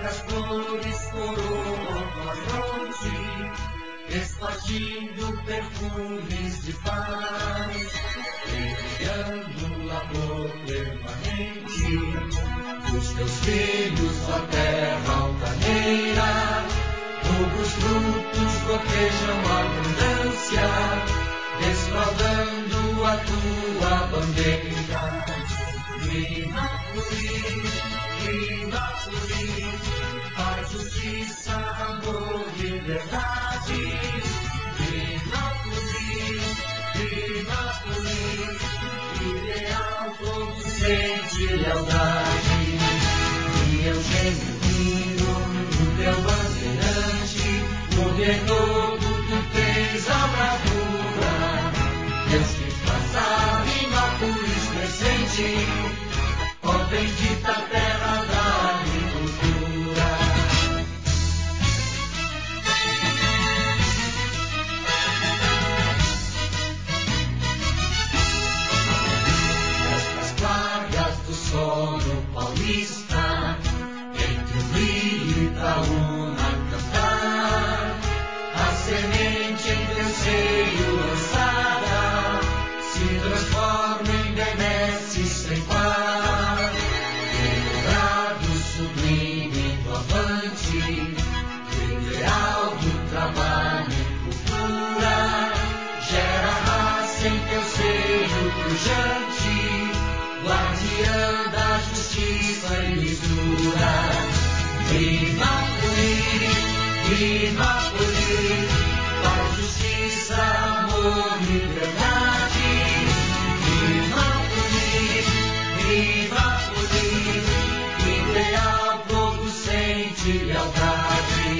brancas flores coroam a fronte, espargindo perfumes de paz, enviando labor permanente dos teus filhos à terra altaneira. Nubros frutos gotejam a abundância, desfraldando a tua bandeira. Viva paz, justiça, amor, liberdade. Viva ideal conducente, lealdade. E eu genuíno, o teu bandeirante, poder todo tu tens a bravura. Deus que faz a rima por presente, ó bendita terra da agricultura. Estas plagas do sono paulista, entre o Rio e Itaúna cantar, a semente em teu seio lançada se transforma em benesse sem par. Dourado sublime do avante, do ideal do trabalho e cultura, gera raça em teu seio pujante, guardiã da justiça e lisura. Viva Puri, paz, justiça, amor, liberdade. Viva Puri, ideal producente, lealdade.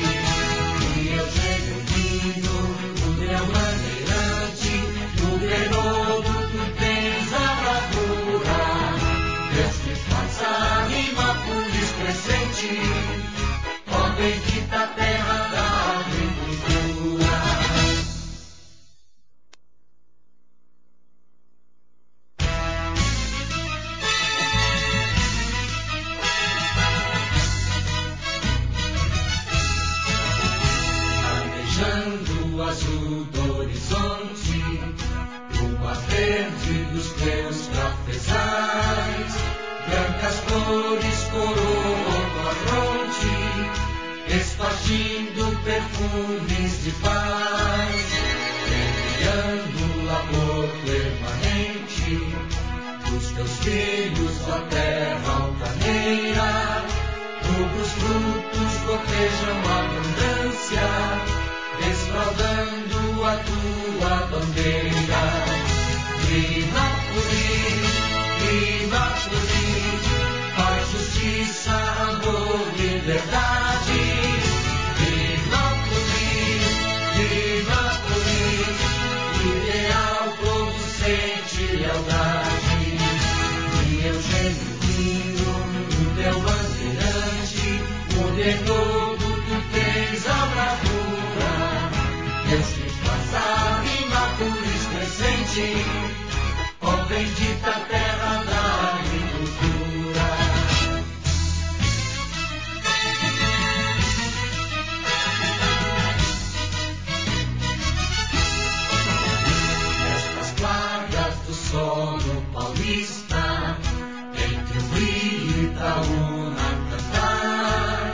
E eu genuíno, o teu bandeirante, tu Herodo, tu tens a bravura. Deus que faz a rima por presente, ó bendita terra da agricultura. Alejando o azul do horizonte, lua verde dos teus cafezais, brancas flores coroam a fronte, espargindo perfumes de paz, enviando labor permanente dos teus filhos à terra altaneira. Nubros frutos gotejam a abundância, desfraldando a tua bandeira. Viva Puri, paz, justiça, amor, liberdade. Viva Puri, ideal producente, lealdade. E eu genuíno, o teu bandeirante, poder todo tu tens a bravura. Deus que faz a rima por presente, ó bendita terra da agricultura. Estas plagas do sono paulista, entre o Rio e Itaúna cantar,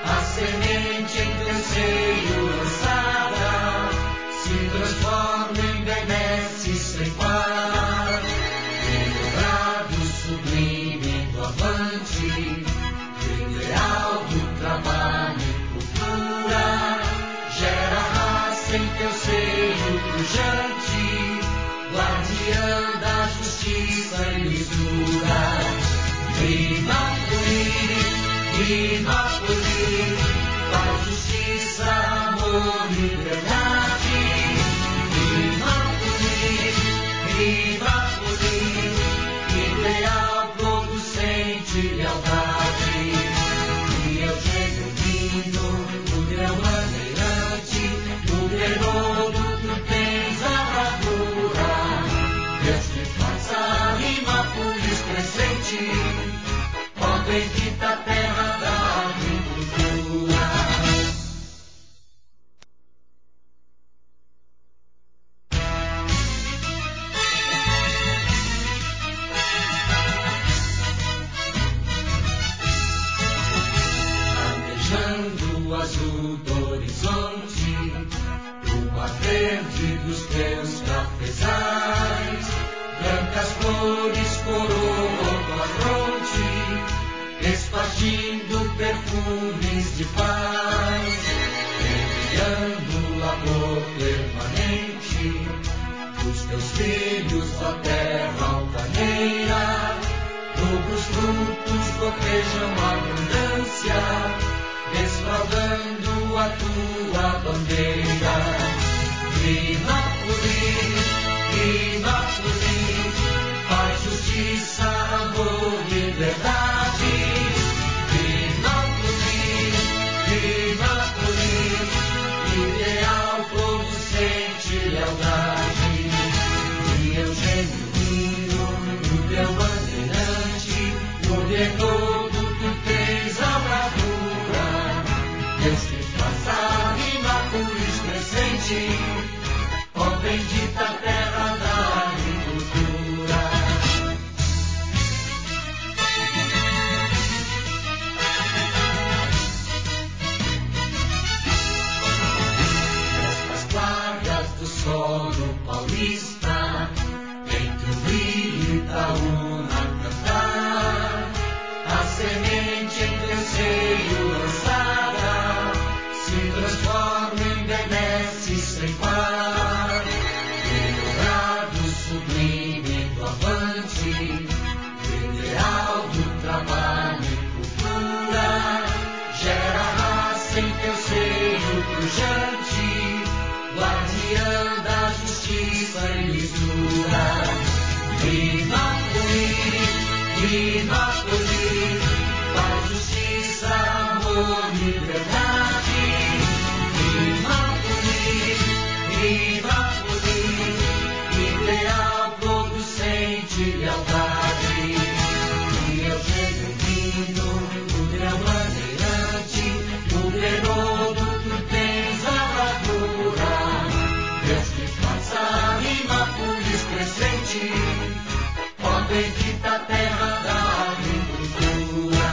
a semente em teu seio lançada se transforma em benesse sem par. Dourado sublime do avante, do ideal do trabalho e cultura, gera raça em teu seio pujante, guardiã da justiça e lisura. Viva Puri, paz, justiça, amor, liberdade. Viva Puri, ideal producente, lealdade. E eu genuíno, o teu bandeirante, tu Herodo, tu tens a bravura. Deus que faz a rima por presente, ó bendita terra da agricultura. azul do horizonte, o mar verde dos teus cafezais, brancas flores coroam tua fronte, espargindo perfumes de paz, enviando o amor permanente dos teus filhos da terra altaneira. Novos frutos gotejam a abundância, desfraldando a tua bandeira. Immaculée, paz, justiça, amor, liberdade. Immaculée, ideal, producente, lealdade. E eu genuíno, o teu bandeirante, poder todo tu tens a bravura. Deus te faça imaculís presente, ó bendita terra da agricultura. Estas plagas do solo paulista, entre o brilho e Itaúna cantar, a semente em teu seio lançada se transforma em benesse sem par. Dourado sublime do avante, do ideal do trabalho e cultura, gera raça em teu seio pujante, guardiã da justiça e lisura. Immaculée, paz, justiça, amor, liberdade. Immaculée, ideal, producente, lealdade. E eu genuíno, o teu bandeirante, o Perodo, tu tens a bravura. Deus te faça imaculís presente, ó bendita terra da agricultura.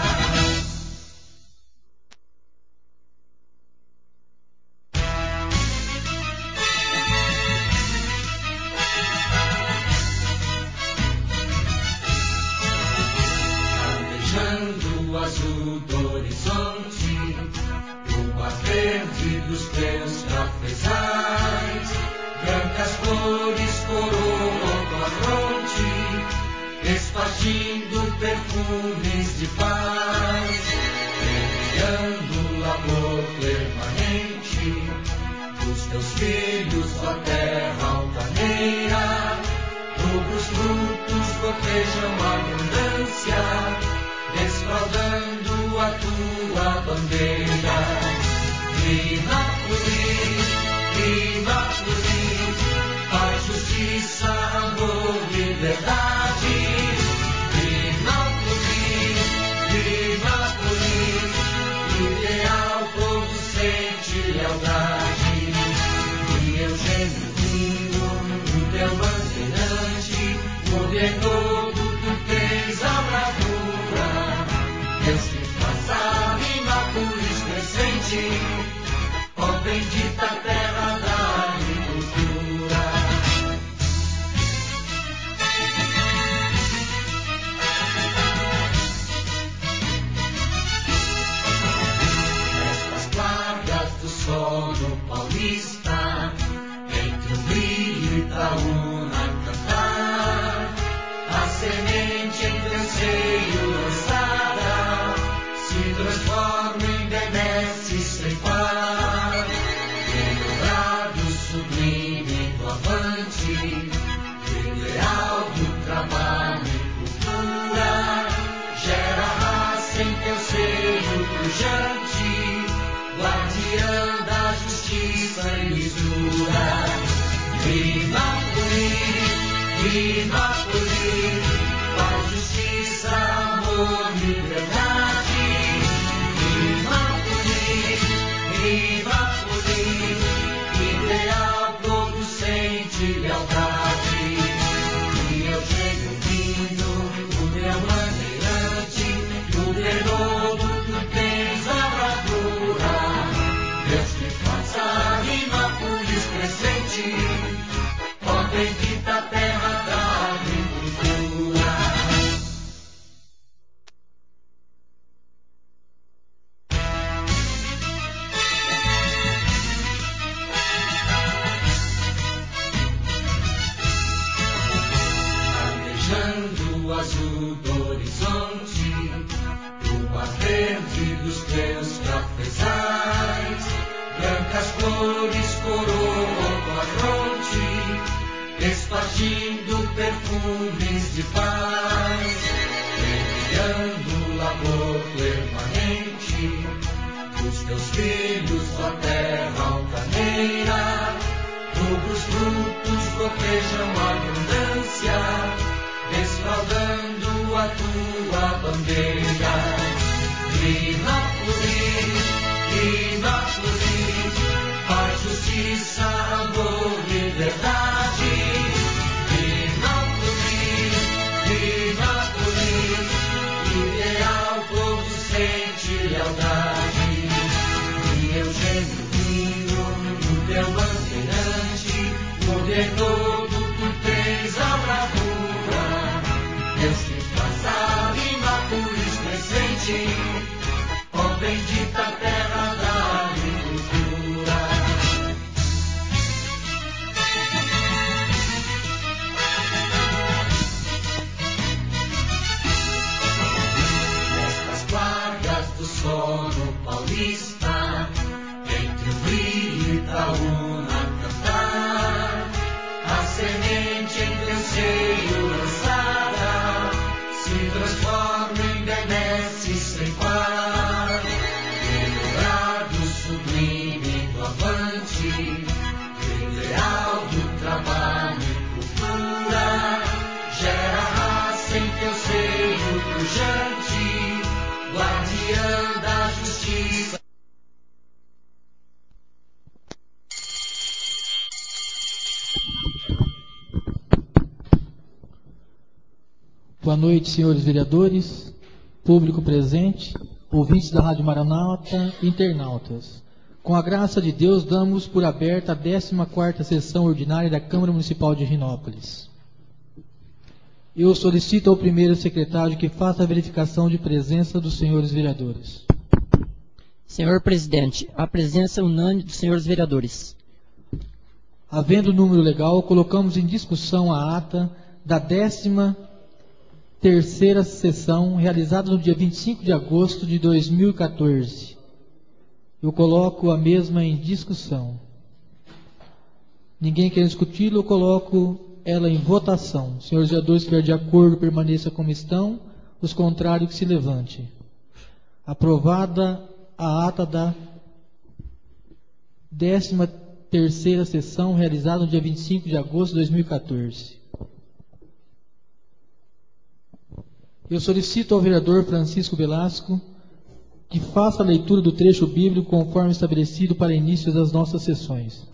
Andejando o azul do horizonte, o mar verde dos teus cafezais, brancas flores coroam tua fronte, espargindo perfumes de paz, enviando o amor permanente dos teus filhos da terra altaneira. Novos frutos gotejam a abundância, desfraldando a tua bandeira. Immaculée, paz, justiça, amor, liberdade. Immaculée, ideal, producente, lealdade. E eu genuíno, o teu bandeirante, poder todo tu tens a bravura. Deus te faça imaculís presente, ó bendita terra da agricultura. Estas plagas do solo paulista, entre o brilho e Itaúna cantar, a semente em teu seio lançada se transforma em benesse sem par. Dourado sublime do avante, do ideal do trabalho e cultura, gera raça em teu seio pujante, guardiã da justiça e lisura. Immaculée, paz, justiça, amor, liberdade. Immaculée, ideal, producente, lealdade. E eu genuíno, o teu bandeirante, o Perodo, tu tens a bravura. verde dos teus cafezais, brancas flores coroam tua fronte, espargindo perfumes de paz, enviando labor permanente, os teus filhos, ó terra altaneira, rubros frutos gotejam abundância, desfraldando a tua bandeira. Trinópolis, paz, justiça, amor, liberdade. Trinópolis, ideal, producente, lealdade. E eu genuíno, o teu bandeirante, poder todo tu tens a bravura. Deus te faz a Trinópolis presente, ó bendita terra da agricultura. Nestas quadras do sono paulista, entre o brilho e Itaúna cantar, a semente em teu seio lançada se transforma em benesse sem par. Melhorado, sublime, do avante, ideal do trabalho e cultura, gera raça em teu seio pujante, guardiã da justiça. Boa noite, senhores vereadores, público presente, ouvintes da Rádio Maranata e internautas. Com a graça de Deus, damos por aberta a 14ª sessão ordinária da Câmara Municipal de Rinópolis. Eu solicito ao primeiro secretário que faça a verificação de presença dos senhores vereadores. Senhor presidente, a presença unânime dos senhores vereadores. Havendo número legal, colocamos em discussão a ata da 13ª sessão, realizada no dia 25 de agosto de 2014. Eu coloco a mesma em discussão. Ninguém quer discuti-la, eu coloco ela em votação. Senhores vereadores, que estiver de acordo, permaneça como estão. Os contrários, que se levante. Aprovada a ata da 13ª sessão, realizada no dia 25 de agosto de 2014. Eu solicito ao vereador Francisco Velasco que faça a leitura do trecho bíblico conforme estabelecido para início das nossas sessões.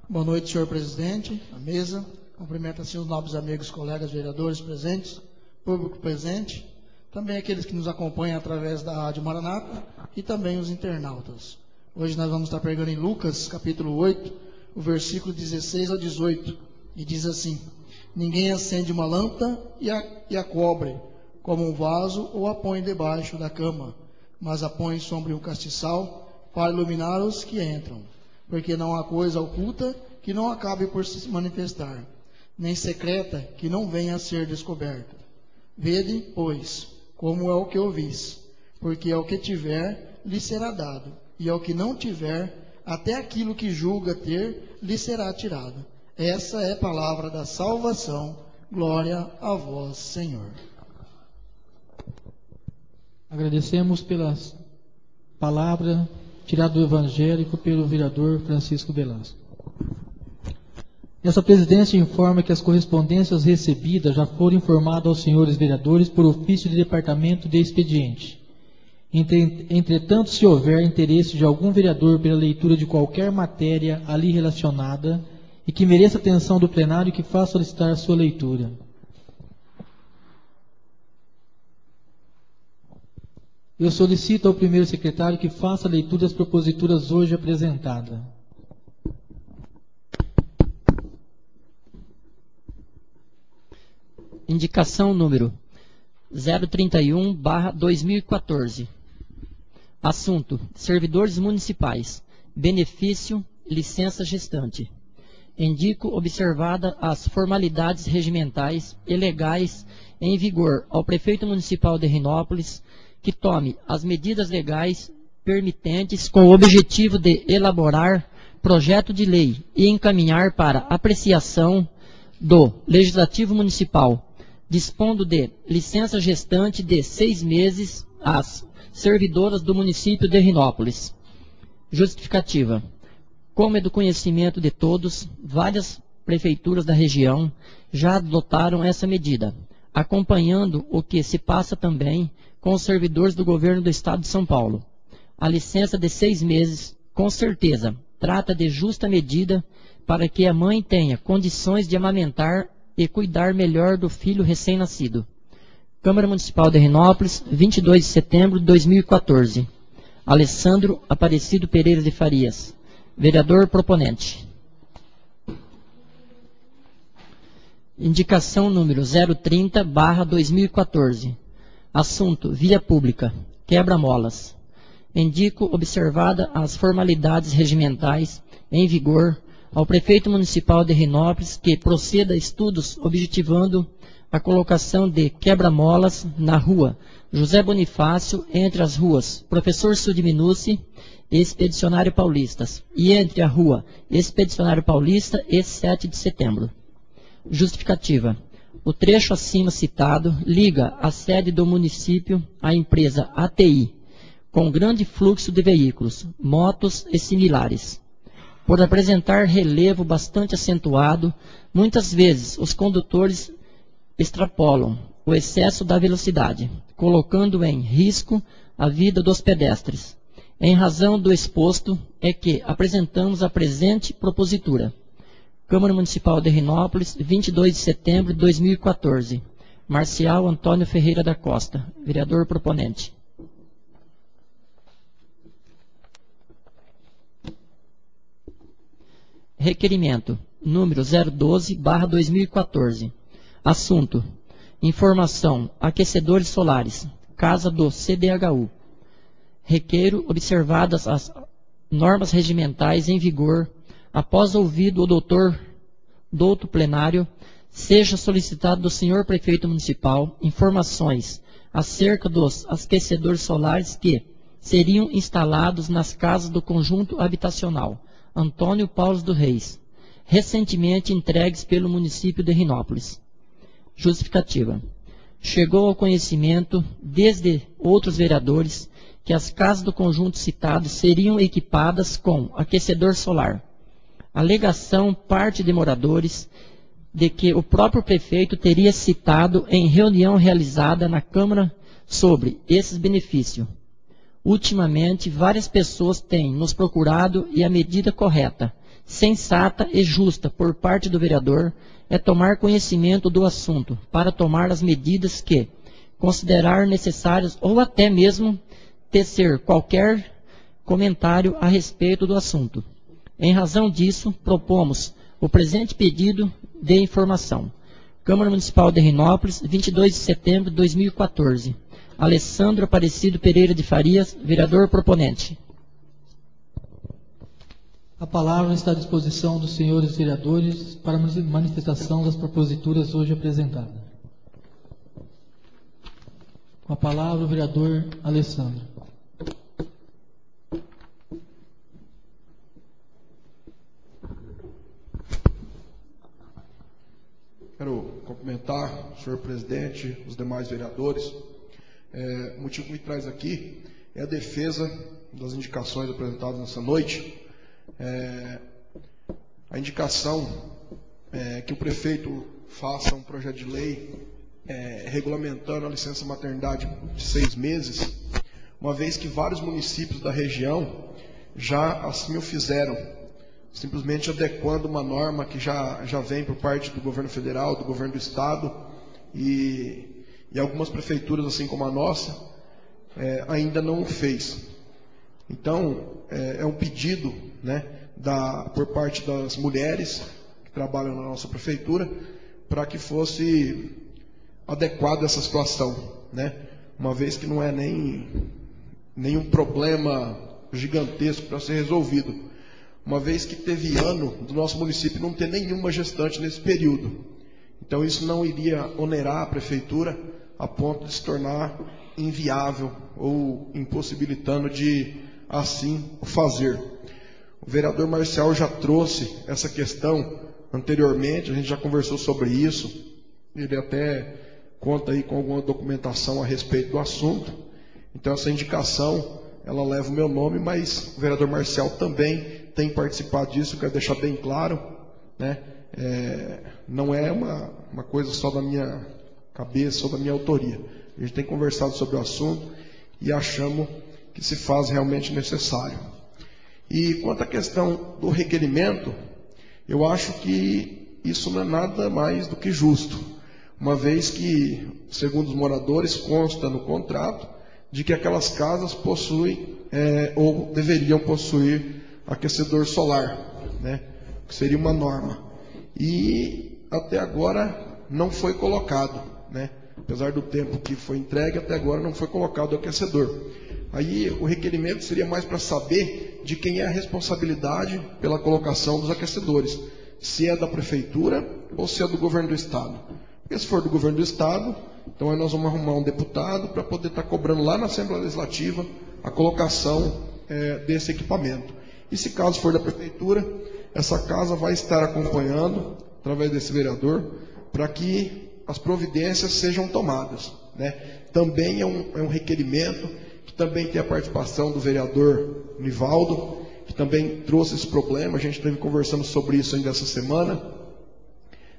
Boa noite, senhor presidente, a mesa. Cumprimento assim os nobres amigos, colegas vereadores presentes, público presente, também aqueles que nos acompanham através da Rádio Maranata e também os internautas. Hoje nós vamos estar pregando em Lucas, capítulo 8, o versículo 16 ao 18, e diz assim: ninguém acende uma lâmpada e a cobre como um vaso ou a põe debaixo da cama, mas a põe sobre um castiçal para iluminar os que entram, porque não há coisa oculta que não acabe por se manifestar, nem secreta que não venha a ser descoberta. Vede, pois, como é o que ouvis, porque ao que tiver, lhe será dado, e ao que não tiver, até aquilo que julga ter, lhe será tirado. Essa é a palavra da salvação. Glória a vós, Senhor. Agradecemos pela palavra tirada do evangélico pelo vereador Francisco Velasco. Essa presidência informa que as correspondências recebidas já foram informadas aos senhores vereadores por ofício de departamento de expediente. Entretanto, se houver interesse de algum vereador pela leitura de qualquer matéria ali relacionada e que mereça atenção do plenário, que faça solicitar a sua leitura. Eu solicito ao primeiro secretário que faça a leitura das proposituras hoje apresentadas. Indicação número 031/2014. Assunto: servidores municipais. Benefício: licença gestante. Indico observada as formalidades regimentais e legais em vigor ao prefeito municipal de Rhinópolis que tome as medidas legais permitentes com o objetivo de elaborar projeto de lei e encaminhar para apreciação do Legislativo Municipal, dispondo de licença gestante de 6 meses às servidoras do município de Rhinópolis. Justificativa. Como é do conhecimento de todos, várias prefeituras da região já adotaram essa medida, acompanhando o que se passa também com os servidores do governo do Estado de São Paulo. A licença de 6 meses, com certeza, trata de justa medida para que a mãe tenha condições de amamentar e cuidar melhor do filho recém-nascido. Câmara Municipal de Rhinópolis, 22 de setembro de 2014. Alessandro Aparecido Pereira de Farias, vereador proponente. Indicação número 030/2014. Assunto: via pública, quebra-molas. Indico observada as formalidades regimentais em vigor ao prefeito municipal de Rhinópolis que proceda a estudos objetivando a colocação de quebra-molas na rua José Bonifácio, entre as ruas Professor Sudiminucci e Expedicionário Paulistas, e entre a rua Expedicionário Paulista e 7 de setembro. Justificativa. O trecho acima citado liga a sede do município à empresa ATI, com grande fluxo de veículos, motos e similares. Por apresentar relevo bastante acentuado, muitas vezes os condutores extrapolam o excesso da velocidade, colocando em risco a vida dos pedestres. Em razão do exposto, é que apresentamos a presente propositura. Câmara Municipal de Rhinópolis, 22 de setembro de 2014. Marcial Antônio Ferreira da Costa, vereador proponente. Requerimento número 012/2014. Assunto: informação, aquecedores solares, casa do CDHU. Requeiro observadas as normas regimentais em vigor, após ouvido o douto plenário, seja solicitado do senhor prefeito municipal informações acerca dos aquecedores solares que seriam instalados nas casas do conjunto habitacional Antônio Paulo dos Reis, recentemente entregues pelo município de Rhinópolis. Justificativa. Chegou ao conhecimento, desde outros vereadores, que as casas do conjunto citado seriam equipadas com aquecedor solar. Alegação parte de moradores de que o próprio prefeito teria citado em reunião realizada na Câmara sobre esses benefícios. Ultimamente, várias pessoas têm nos procurado e a medida correta, sensata e justa por parte do vereador é tomar conhecimento do assunto para tomar as medidas que considerar necessárias ou até mesmo tecer qualquer comentário a respeito do assunto. Em razão disso, propomos o presente pedido de informação. Câmara Municipal de Rhinópolis, 22 de setembro de 2014. Alessandro Aparecido Pereira de Farias, vereador proponente. A palavra está à disposição dos senhores vereadores para manifestação das proposituras hoje apresentadas. Com a palavra, o vereador Alessandro. Quero cumprimentar o senhor presidente, os demais vereadores. O motivo que me traz aqui é a defesa das indicações apresentadas nessa noite. A indicação é que o prefeito faça um projeto de lei regulamentando a licença maternidade de 6 meses, uma vez que vários municípios da região já assim o fizeram, simplesmente adequando uma norma que já vem por parte do governo federal, do governo do estado, e algumas prefeituras, assim como a nossa, ainda não o fez. Então, é um pedido, né, por parte das mulheres que trabalham na nossa prefeitura, para que fosse adequada essa situação, né? Uma vez que não é nem nenhum problema gigantesco para ser resolvido, uma vez que teve ano do nosso município não ter nenhuma gestante nesse período. Então isso não iria onerar a prefeitura a ponto de se tornar inviável ou impossibilitando de assim fazer. O vereador Marcial já trouxe essa questão anteriormente, a gente já conversou sobre isso, ele até conta aí com alguma documentação a respeito do assunto. Então essa indicação, ela leva o meu nome, mas o vereador Marcial também tem participado disso, eu quero deixar bem claro, né? Não é uma coisa só da minha cabeça ou da minha autoria. A gente tem conversado sobre o assunto e achamos que se faz realmente necessário. E quanto à questão do requerimento, eu acho que isso não é nada mais do que justo, uma vez que, segundo os moradores, consta no contrato de que aquelas casas possuem ou deveriam possuir aquecedor solar, né? Que seria uma norma. E até agora não foi colocado, né? Apesar do tempo que foi entregue, até agora não foi colocado o aquecedor. Aí o requerimento seria mais para saber de quem é a responsabilidade pela colocação dos aquecedores. Se é da prefeitura ou se é do governo do estado. Porque se for do governo do estado, então aí nós vamos arrumar um deputado para poder estar cobrando lá na Assembleia Legislativa a colocação desse equipamento. E se caso for da prefeitura, essa casa vai estar acompanhando, através desse vereador, para que as providências sejam tomadas, né? Também é um requerimento que também tem a participação do vereador Nivaldo, que também trouxe esse problema, a gente esteve conversando sobre isso ainda essa semana,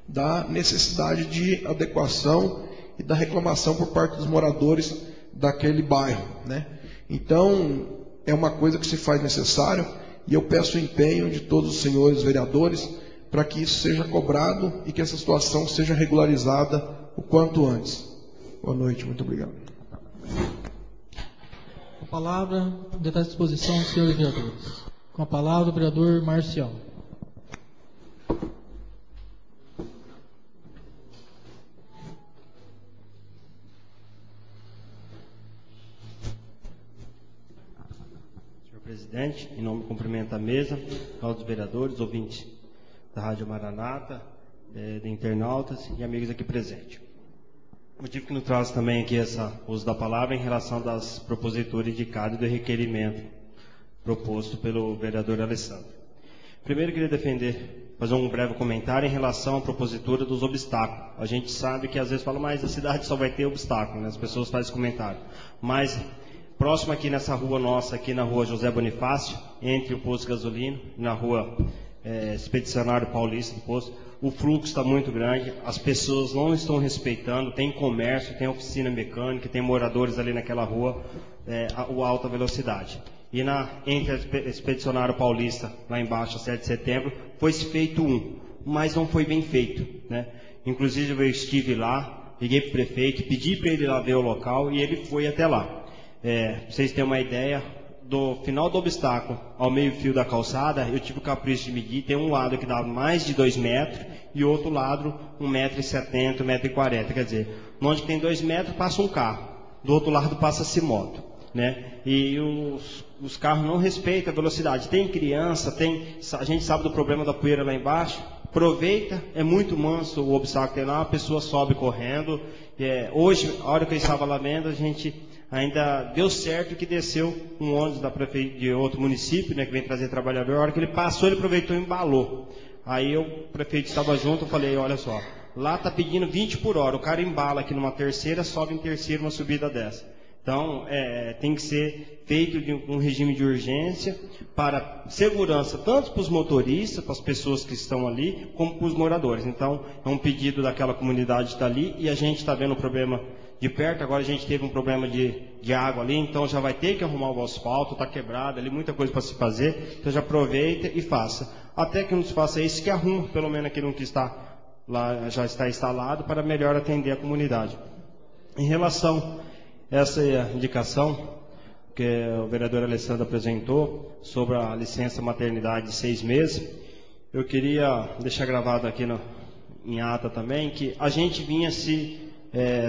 da necessidade de adequação e da reclamação por parte dos moradores daquele bairro, né? Então, é uma coisa que se faz necessário e eu peço o empenho de todos os senhores vereadores para que isso seja cobrado e que essa situação seja regularizada o quanto antes. Boa noite, muito obrigado. Com a palavra, está à disposição dos senhores vereadores. Com a palavra, o vereador Marcial. Senhor presidente, em nome do cumprimento à mesa, aos vereadores, ouvintes da Rádio Maranata, de internautas e amigos aqui presentes. O motivo que nos traz também aqui esse uso da palavra em relação das proposituras indicadas do requerimento proposto pelo vereador Alessandro. Primeiro, eu queria fazer um breve comentário em relação à propositura dos obstáculos. A gente sabe que às vezes fala, mas a cidade só vai ter obstáculo, né? As pessoas fazem esse comentário. Mas, próximo aqui nessa rua nossa, aqui na rua José Bonifácio, entre o posto de gasolina e na rua Expedicionário Paulista do posto, o fluxo está muito grande, as pessoas não estão respeitando, tem comércio, tem oficina mecânica, tem moradores ali naquela rua, a alta velocidade. E entre a Expedicionário Paulista, lá embaixo, a 7 de setembro, foi-se feito mas não foi bem feito, né? Inclusive eu estive lá, liguei para o prefeito, pedi para ele ir lá ver o local e ele foi até lá. Para vocês terem uma ideia, do final do obstáculo ao meio-fio da calçada, eu tive o capricho de medir, tem um lado que dá mais de 2 metros e outro lado 1,70 m, 1,40 m, quer dizer, onde tem 2 metros passa um carro, do outro lado passa-se moto, né? E os carros não respeitam a velocidade, tem criança, a gente sabe do problema da poeira lá embaixo, aproveita, é muito manso o obstáculo que tem lá, a pessoa sobe correndo. Hoje, a hora que eu estava lá vendo, a gente ainda deu certo que desceu um ônibus de outro município, né, que vem trazer trabalhador. A hora que ele passou, ele aproveitou e embalou. Aí o prefeito estava junto, eu falei, olha só, lá está pedindo 20 por hora, o cara embala aqui numa terceira, sobe em terceira uma subida dessa. Então, tem que ser feito de um regime de urgência para segurança, tanto para os motoristas, para as pessoas que estão ali, como para os moradores. Então, é um pedido daquela comunidade que está ali e a gente está vendo o problema de perto. Agora a gente teve um problema de água ali, então já vai ter que arrumar o asfalto, está quebrado ali, muita coisa para se fazer. Então já aproveita e faça. Até que não se faça isso, que arrume pelo menos aquilo que está lá, já está instalado, para melhor atender a comunidade. Em relação a essa indicação que o vereador Alessandro apresentou sobre a licença maternidade de 6 meses, eu queria deixar gravado aqui em ata também que a gente vinha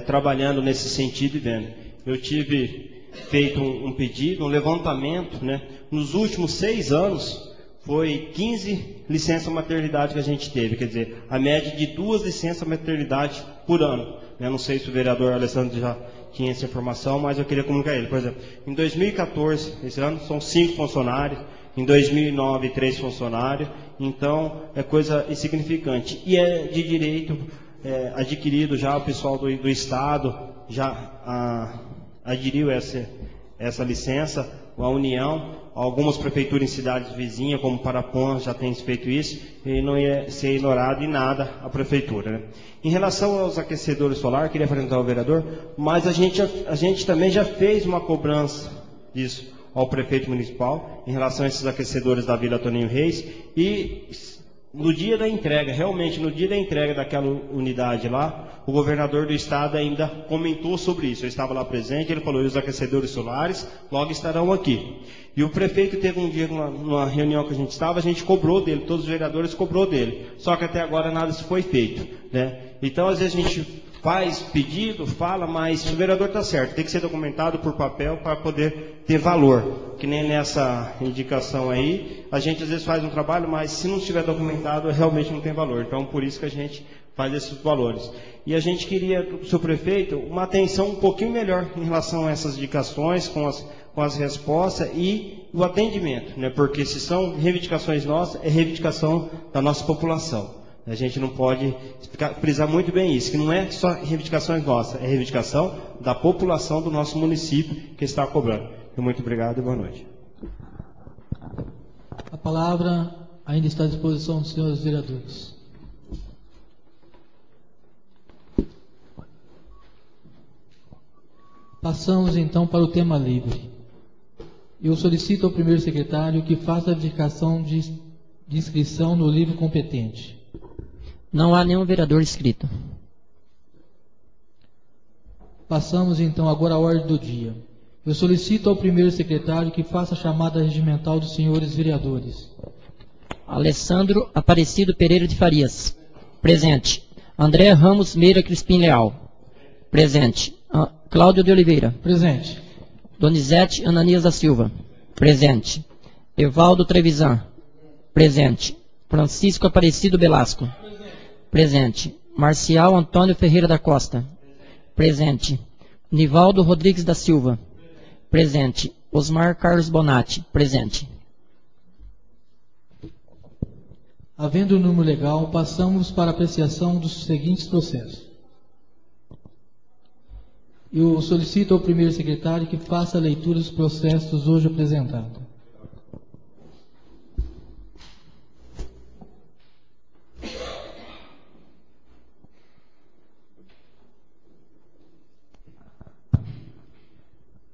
trabalhando nesse sentido e vendo. Eu tive feito um pedido, um levantamento, né? Nos últimos 6 anos, foi 15 licenças maternidade que a gente teve, quer dizer, a média de 2 licenças maternidade por ano. Eu não sei se o vereador Alessandro já tinha essa informação, mas eu queria comunicar ele. Por exemplo, em 2014, esse ano, são 5 funcionários, em 2009, 3 funcionários, então é coisa insignificante. E é de direito adquirido já, o pessoal do Estado já adquiriu essa licença, a União, algumas prefeituras em cidades vizinhas, como Parapuã, já tem feito isso, e não ia ser ignorado em nada a prefeitura, né? Em relação aos aquecedores solares, queria apresentar ao vereador, mas a gente também já fez uma cobrança disso ao prefeito municipal, em relação a esses aquecedores da Vila Toninho Reis, e no dia da entrega, realmente no dia da entrega daquela unidade lá, o governador do estado ainda comentou sobre isso. Eu estava lá presente, ele falou, e os aquecedores solares logo estarão aqui. E o prefeito teve um dia, numa reunião que a gente cobrou dele, todos os vereadores cobrou dele. Só que até agora nada se foi feito, né? Então, às vezes a gente faz pedido, fala, mas o vereador está certo, tem que ser documentado por papel para poder ter valor. Que nem nessa indicação aí, a gente às vezes faz um trabalho, mas se não estiver documentado, realmente não tem valor. Então, por isso que a gente faz esses valores. E a gente queria, do seu prefeito, uma atenção um pouquinho melhor em relação a essas indicações, com as respostas e o atendimento, né? Porque se são reivindicações nossas, é reivindicação da nossa população. A gente não pode frisar muito bem isso, que não é só reivindicações nossas, é reivindicação da população do nosso município que está cobrando. Muito obrigado e boa noite. A palavra ainda está à disposição dos senhores vereadores. Passamos então para o tema livre. Eu solicito ao primeiro secretário que faça a indicação de inscrição no livro competente. Não há nenhum vereador inscrito. Passamos então agora à ordem do dia. Eu solicito ao primeiro secretário que faça a chamada regimental dos senhores vereadores. Alessandro Aparecido Pereira de Farias. Presente. André Ramos Meira Crispim Leal. Presente. Cláudio de Oliveira. Presente. Donizete Ananias da Silva. Presente. Evaldo Trevisan. Presente. Francisco Aparecido Belasco. Presente. Marcial Antônio Ferreira da Costa. Presente. Nivaldo Rodrigues da Silva. Presente. Osmar Carlos Bonatti. Presente. Havendo o número legal, passamos para a apreciação dos seguintes processos. Eu solicito ao primeiro secretário que faça a leitura dos processos hoje apresentados.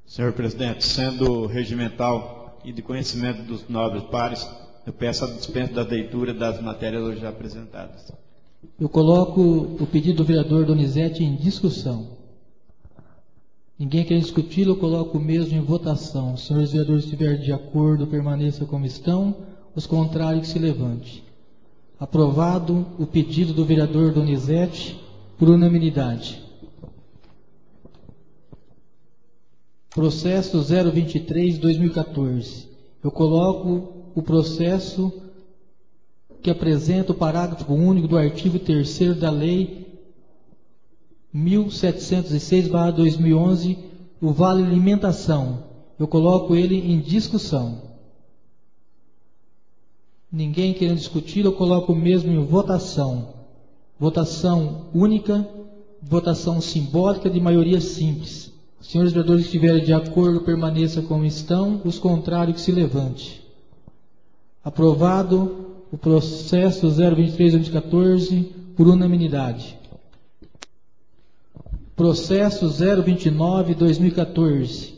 Senhor presidente, sendo regimental e de conhecimento dos nobres pares, eu peço a dispensa da leitura das matérias hoje apresentadas. Eu coloco o pedido do vereador Donizete em discussão. Ninguém quer discuti-lo, eu coloco o mesmo em votação. Os senhores vereadores estiverem de acordo, permaneça como estão. Os contrários, que se levante. Aprovado o pedido do vereador Donizete por unanimidade. Processo 023/2014. Eu coloco o processo que apresenta o parágrafo único do artigo 3º da Lei 1706/2011, o Vale Alimentação. Eu coloco ele em discussão. Ninguém querendo discutir, eu coloco o mesmo em votação. Votação única, votação simbólica de maioria simples. Os senhores vereadores que estiverem de acordo, permaneça como estão. Os contrários, que se levante. Aprovado o processo 023/2014 por unanimidade. Processo 029/2014.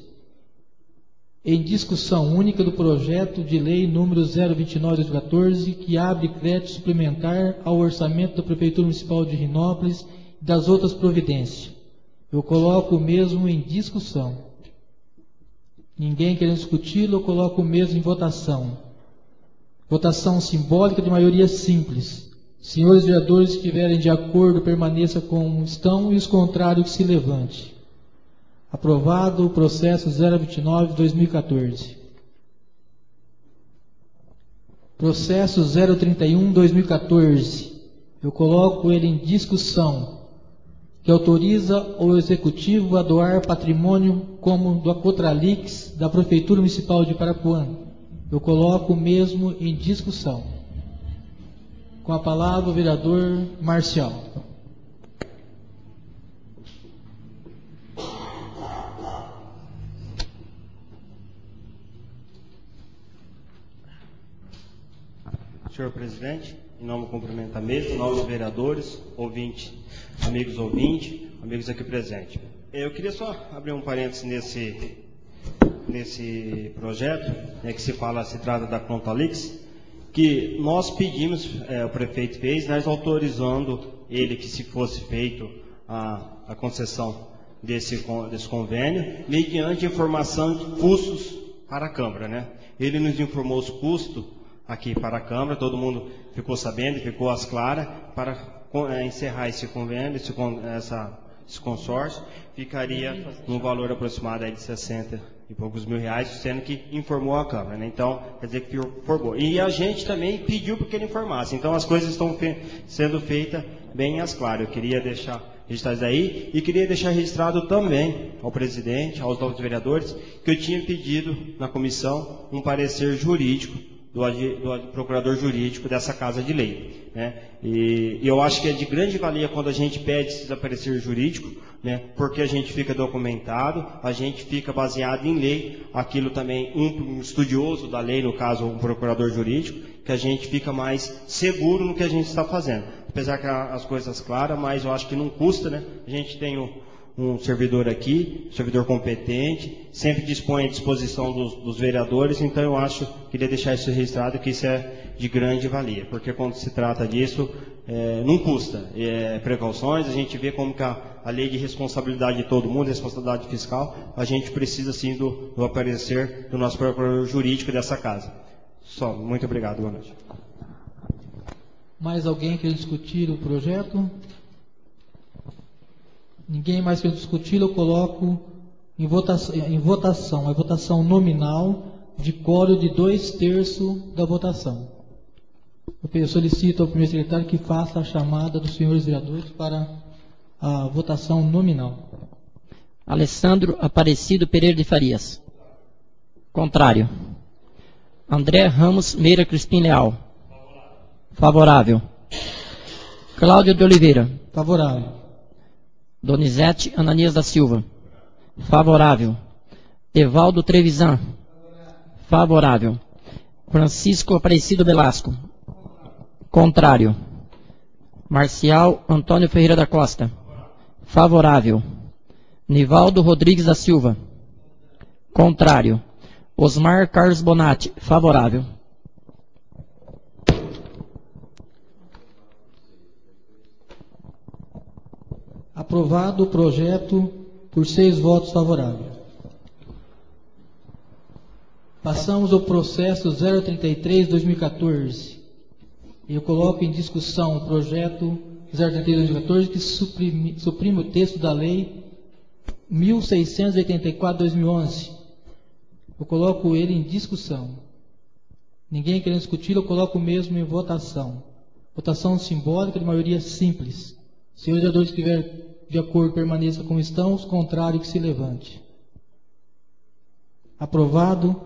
Em discussão única do projeto de lei número 029/2014, que abre crédito suplementar ao orçamento da Prefeitura Municipal de Rinópolis e das outras providências. Eu coloco o mesmo em discussão. Ninguém querendo discuti-lo, eu coloco o mesmo em votação. Votação simbólica de maioria simples. Senhores vereadores que estiverem de acordo, permaneça como estão, e os contrários, que se levante. Aprovado o processo 029/2014. Processo 031/2014. Eu coloco ele em discussão, que autoriza o Executivo a doar patrimônio como do Acotralix da Prefeitura Municipal de Parapuã. Eu coloco o mesmo em discussão. Com a palavra o vereador Marcial. Senhor presidente, em nome do cumprimento da mesa, em nome dos vereadores, ouvintes, amigos aqui presentes. Eu queria só abrir um parênteses nesse projeto, que se trata da Contalix, que nós pedimos, o prefeito fez, nós autorizando ele que se fosse feito a concessão desse convênio, mediante informação de custos para a Câmara, né? Ele nos informou os custos aqui para a Câmara, todo mundo ficou sabendo, ficou às claras, para encerrar esse convênio, esse consórcio, ficaria num valor aproximado aí de 60 e poucos mil reais, sendo que informou a Câmara, né? Então, quer dizer que informou. E a gente também pediu para que ele informasse. Então, as coisas estão sendo feitas bem às claras. Eu queria deixar registrados aí e queria deixar registrado também ao presidente, aos novos vereadores, que eu tinha pedido na comissão um parecer jurídico do procurador jurídico dessa Casa de Lei, né? E eu acho que é de grande valia quando a gente pede esse parecer jurídico, né? Porque a gente fica documentado, a gente fica baseado em lei, aquilo também, um estudioso da lei, no caso um procurador jurídico, que a gente fica mais seguro no que a gente está fazendo. Apesar que as coisas claras, mas eu acho que não custa, né? A gente tem um servidor aqui, servidor competente, sempre dispõe à disposição dos vereadores, então eu queria deixar isso registrado, que isso é de grande valia, porque quando se trata disso, não custa. Precauções, a gente vê como que a lei de responsabilidade de todo mundo, responsabilidade fiscal, a gente precisa sim do aparecer do nosso procurador jurídico dessa casa. Só, muito obrigado, boa noite. Mais alguém quer discutir o projeto? Ninguém mais quer discutir, eu coloco em votação, a votação nominal de quórum de 2/3 da votação. Eu solicito ao primeiro secretário que faça a chamada dos senhores vereadores para a votação nominal. Alessandro Aparecido Pereira de Farias. Contrário. André Ramos Meira Crispim Leal. Favorável. Cláudio de Oliveira. Favorável. Donizete Ananias da Silva. Favorável. Evaldo Trevisan. Favorável. Francisco Aparecido Velasco. Contrário. Marcial Antônio Ferreira da Costa. Favorável. Nivaldo Rodrigues da Silva. Contrário. Osmar Carlos Bonatti. Favorável. Aprovado o projeto por 6 votos favoráveis. Passamos ao processo 033/2014. Eu coloco em discussão o projeto 033/2014 que suprime o texto da lei 1684/2011. Eu coloco ele em discussão. Ninguém querendo discutir, eu coloco o mesmo em votação. Votação simbólica de maioria simples. Se o vereador estiver de acordo, permaneça como estão, os contrários que se levante. Aprovado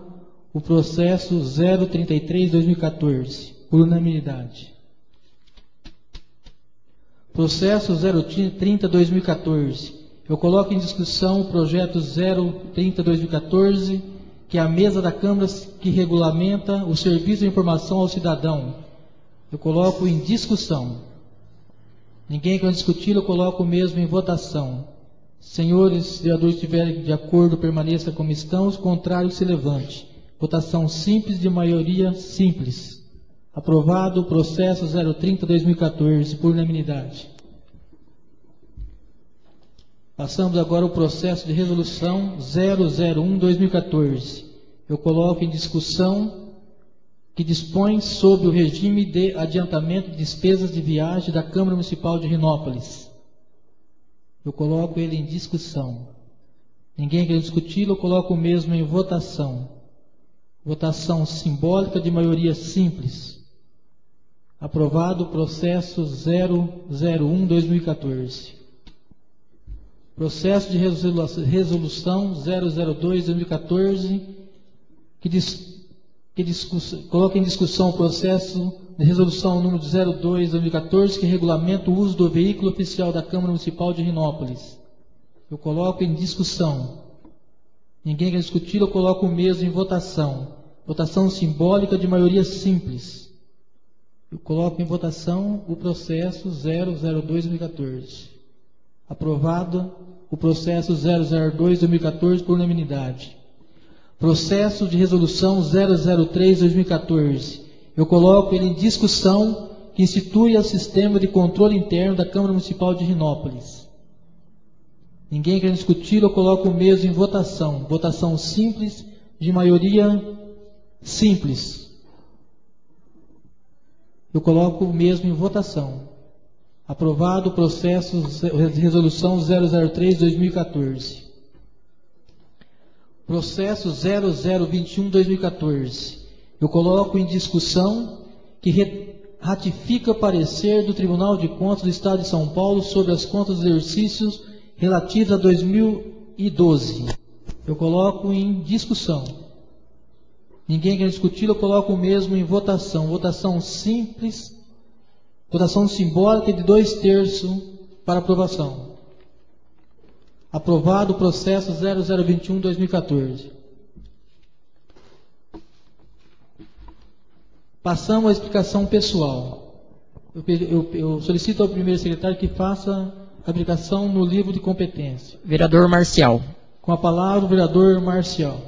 o processo 033/2014, por unanimidade. Processo 030/2014. Eu coloco em discussão o projeto 030/2014, que é a mesa da Câmara que regulamenta o serviço de informação ao cidadão. Eu coloco em discussão. Ninguém quer discutir, eu coloco o mesmo em votação. Senhores vereadores, estiverem de acordo, permaneça como estão, os contrários se levante. Votação simples de maioria simples. Aprovado o processo 030/2014, por unanimidade. Passamos agora ao processo de resolução 001/2014. Eu coloco em discussão que dispõe sobre o regime de adiantamento de despesas de viagem da Câmara Municipal de Rinópolis. Eu coloco ele em discussão. Ninguém quer discuti-lo, eu coloco o mesmo em votação. Votação simbólica de maioria simples. Aprovado o processo 001-2014. Processo de resolução 002-2014, coloca em discussão o processo de resolução número 02-2014, que regulamenta o uso do veículo oficial da Câmara Municipal de Rinópolis. Eu coloco em discussão. Ninguém quer discutir, eu coloco o mesmo em votação. Votação simbólica de maioria simples. Eu coloco em votação o processo 002-2014. Aprovado o processo 002-2014 por unanimidade. Processo de resolução 003-2014. Eu coloco ele em discussão, que institui o sistema de controle interno da Câmara Municipal de Rinópolis. Ninguém quer discutir, eu coloco o mesmo em votação. Votação simples, de maioria simples. Eu coloco o mesmo em votação. Aprovado o processo de resolução 003-2014. Processo 0021-2014. Eu coloco em discussão que ratifica o parecer do Tribunal de Contas do Estado de São Paulo sobre as contas dos exercícios relativos a 2012. Eu coloco em discussão. Ninguém quer discutir, eu coloco o mesmo em votação. Votação simples, votação simbólica de 2/3 para aprovação. Aprovado o processo 0021-2014. Passamos à explicação pessoal. Eu solicito ao primeiro secretário que faça a aplicação no livro de competência. Vereador Marcial. Com a palavra, o vereador Marcial.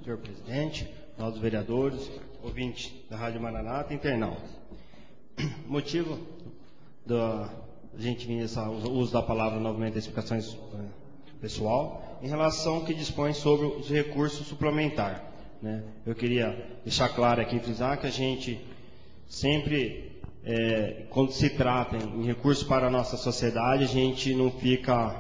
Senhor presidente, nós vereadores, ouvintes da Rádio Maranata e internautas. Motivo da gente vir o uso da palavra novamente, explicações pessoal, em relação ao que dispõe sobre os recursos suplementares. Né? Eu queria deixar claro aqui, frisar que a gente sempre, quando se trata em recursos para a nossa sociedade, a gente não fica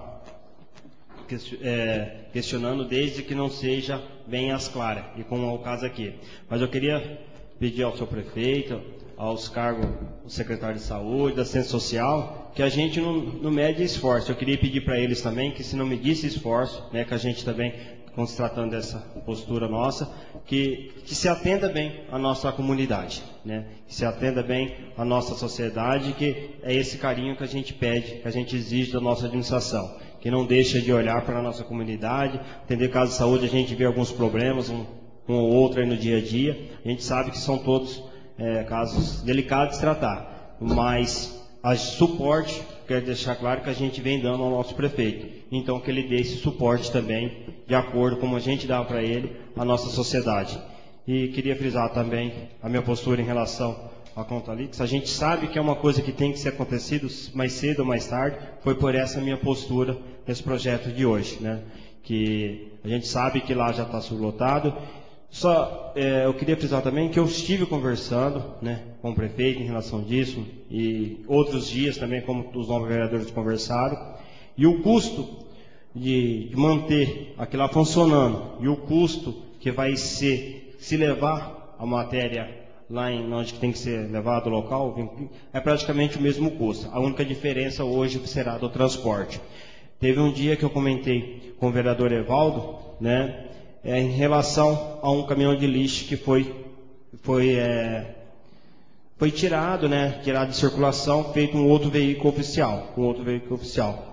questionando desde que não seja bem às claras, e como é o caso aqui. Mas eu queria pedir ao seu prefeito, aos cargos do secretário de saúde, da assistência social, que a gente não mede esforço. Eu queria pedir para eles também que, se não medisse esforço, né, que a gente também, quando se tratando dessa postura nossa, que se atenda bem à nossa comunidade, né, que se atenda bem à nossa sociedade, que é esse carinho que a gente pede, que a gente exige da nossa administração, que não deixa de olhar para a nossa comunidade, atender casos de saúde, a gente vê alguns problemas, um ou outro aí no dia a dia, a gente sabe que são todos casos delicados de tratar, mas a suporte, quero deixar claro que a gente vem dando ao nosso prefeito, então que ele dê esse suporte também, de acordo com a gente dá para ele, a nossa sociedade. E queria frisar também a minha postura em relação à Conta Lix. A gente sabe que é uma coisa que tem que ser acontecido mais cedo ou mais tarde, foi por essa minha postura nesse projeto de hoje, né? Que a gente sabe que lá já está sublotado. Só eu queria frisar também que eu estive conversando, né, com o prefeito em relação disso, e outros dias também, como os novos vereadores conversaram, e o custo de manter aquilo lá funcionando, e o custo que vai ser, se levar a matéria lá onde tem que ser levado ao local, é praticamente o mesmo custo. A única diferença hoje será do transporte. Teve um dia que eu comentei com o vereador Evaldo, né, em relação a um caminhão de lixo que foi tirado, né, tirado de circulação, feito um outro veículo oficial,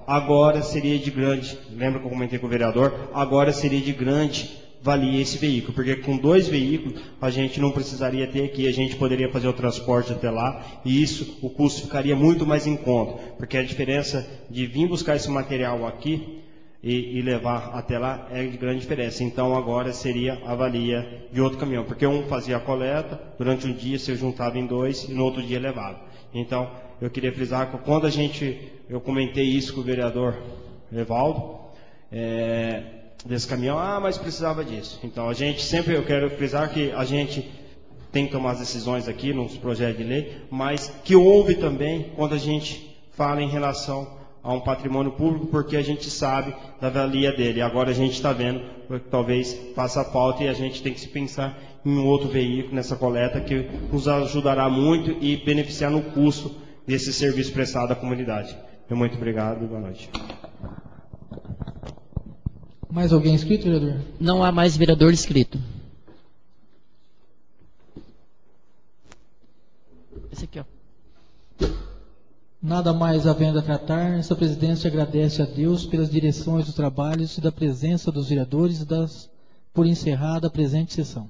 Agora seria de grande, lembra que eu comentei com o vereador, agora seria de grande valia esse veículo, porque com 2 veículos a gente não precisaria ter aqui, a gente poderia fazer o transporte até lá, e isso, o custo ficaria muito mais em conta, porque a diferença de vir buscar esse material aqui e levar até lá é de grande diferença. Então agora seria a valia de outro caminhão, porque um fazia a coleta, durante um dia se juntava em 2 e no outro dia levava. Então eu queria frisar que quando eu comentei isso com o vereador Evaldo, desse caminhão, mas precisava disso. Então, a gente sempre, eu quero frisar que a gente tem que tomar as decisões aqui nos projetos de lei, mas que houve também quando a gente fala em relação a um patrimônio público, porque a gente sabe da valia dele. Agora a gente está vendo que talvez faça falta e a gente tem que se pensar em um outro veículo nessa coleta que nos ajudará muito e beneficiar no custo desse serviço prestado à comunidade. Muito obrigado e boa noite. Mais alguém inscrito, vereador? Não há mais vereador inscrito. Esse aqui, ó. Nada mais havendo a tratar, essa presidência agradece a Deus pelas direções dos trabalhos e da presença dos vereadores e por encerrada a presente sessão.